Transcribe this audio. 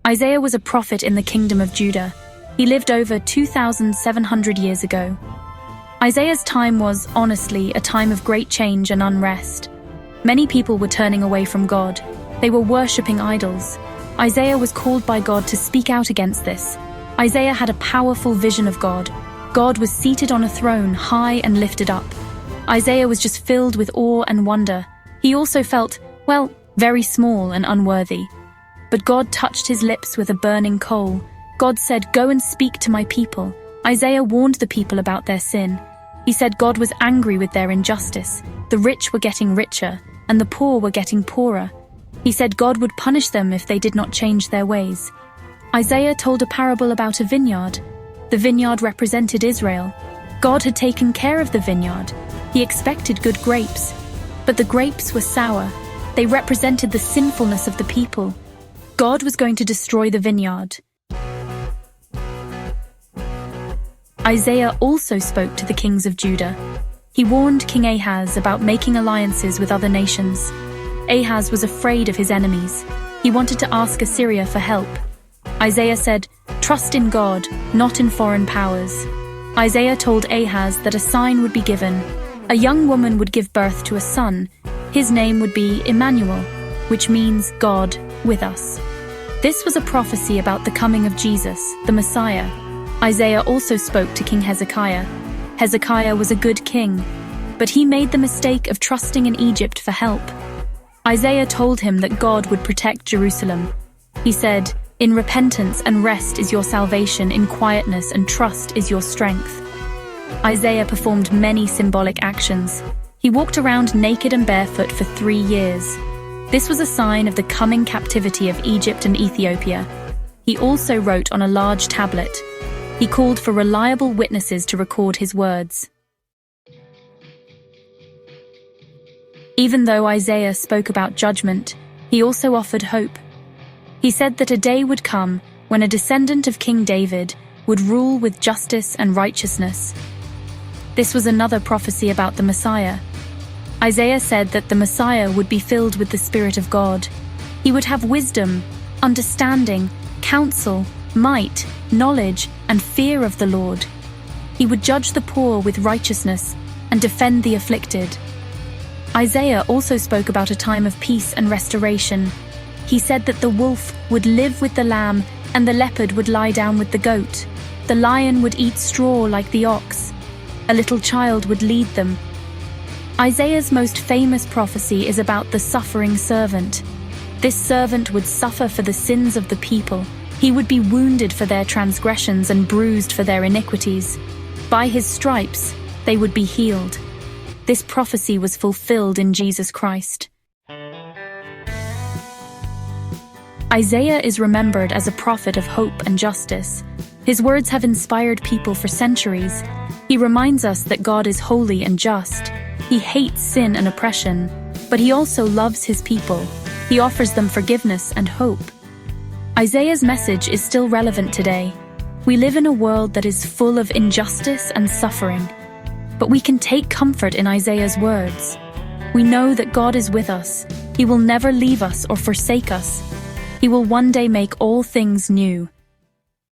Isaiah was a prophet in the kingdom of Judah. He lived over 2,700 years ago. Isaiah's time was, honestly, a time of great change and unrest. Many people were turning away from God. They were worshipping idols. Isaiah was called by God to speak out against this. Isaiah had a powerful vision of God. God was seated on a throne, high and lifted up. Isaiah was just filled with awe and wonder. He also felt, well, very small and unworthy. But God touched his lips with a burning coal. God said, "Go and speak to my people." Isaiah warned the people about their sin. He said God was angry with their injustice. The rich were getting richer, and the poor were getting poorer. He said God would punish them if they did not change their ways. Isaiah told a parable about a vineyard. The vineyard represented Israel. God had taken care of the vineyard. He expected good grapes. But the grapes were sour. They represented the sinfulness of the people. God was going to destroy the vineyard. Isaiah also spoke to the kings of Judah. He warned King Ahaz about making alliances with other nations. Ahaz was afraid of his enemies. He wanted to ask Assyria for help. Isaiah said, "Trust in God, not in foreign powers." Isaiah told Ahaz that a sign would be given. A young woman would give birth to a son. His name would be Emmanuel, which means God with us. This was a prophecy about the coming of Jesus, the Messiah. Isaiah also spoke to King Hezekiah. Hezekiah was a good king, but he made the mistake of trusting in Egypt for help. Isaiah told him that God would protect Jerusalem. He said, "In repentance and rest is your salvation, in quietness and trust is your strength." Isaiah performed many symbolic actions. He walked around naked and barefoot for 3 years. This was a sign of the coming captivity of Egypt and Ethiopia. He also wrote on a large tablet. He called for reliable witnesses to record his words. Even though Isaiah spoke about judgment, he also offered hope. He said that a day would come when a descendant of King David would rule with justice and righteousness. This was another prophecy about the Messiah. Isaiah said that the Messiah would be filled with the Spirit of God. He would have wisdom, understanding, counsel, might, knowledge, and fear of the Lord. He would judge the poor with righteousness and defend the afflicted. Isaiah also spoke about a time of peace and restoration. He said that the wolf would live with the lamb and the leopard would lie down with the goat. The lion would eat straw like the ox. A little child would lead them. Isaiah's most famous prophecy is about the suffering servant. This servant would suffer for the sins of the people. He would be wounded for their transgressions and bruised for their iniquities. By his stripes, they would be healed. This prophecy was fulfilled in Jesus Christ. Isaiah is remembered as a prophet of hope and justice. His words have inspired people for centuries. He reminds us that God is holy and just. He hates sin and oppression, but he also loves his people. He offers them forgiveness and hope. Isaiah's message is still relevant today. We live in a world that is full of injustice and suffering, but we can take comfort in Isaiah's words. We know that God is with us. He will never leave us or forsake us. He will one day make all things new.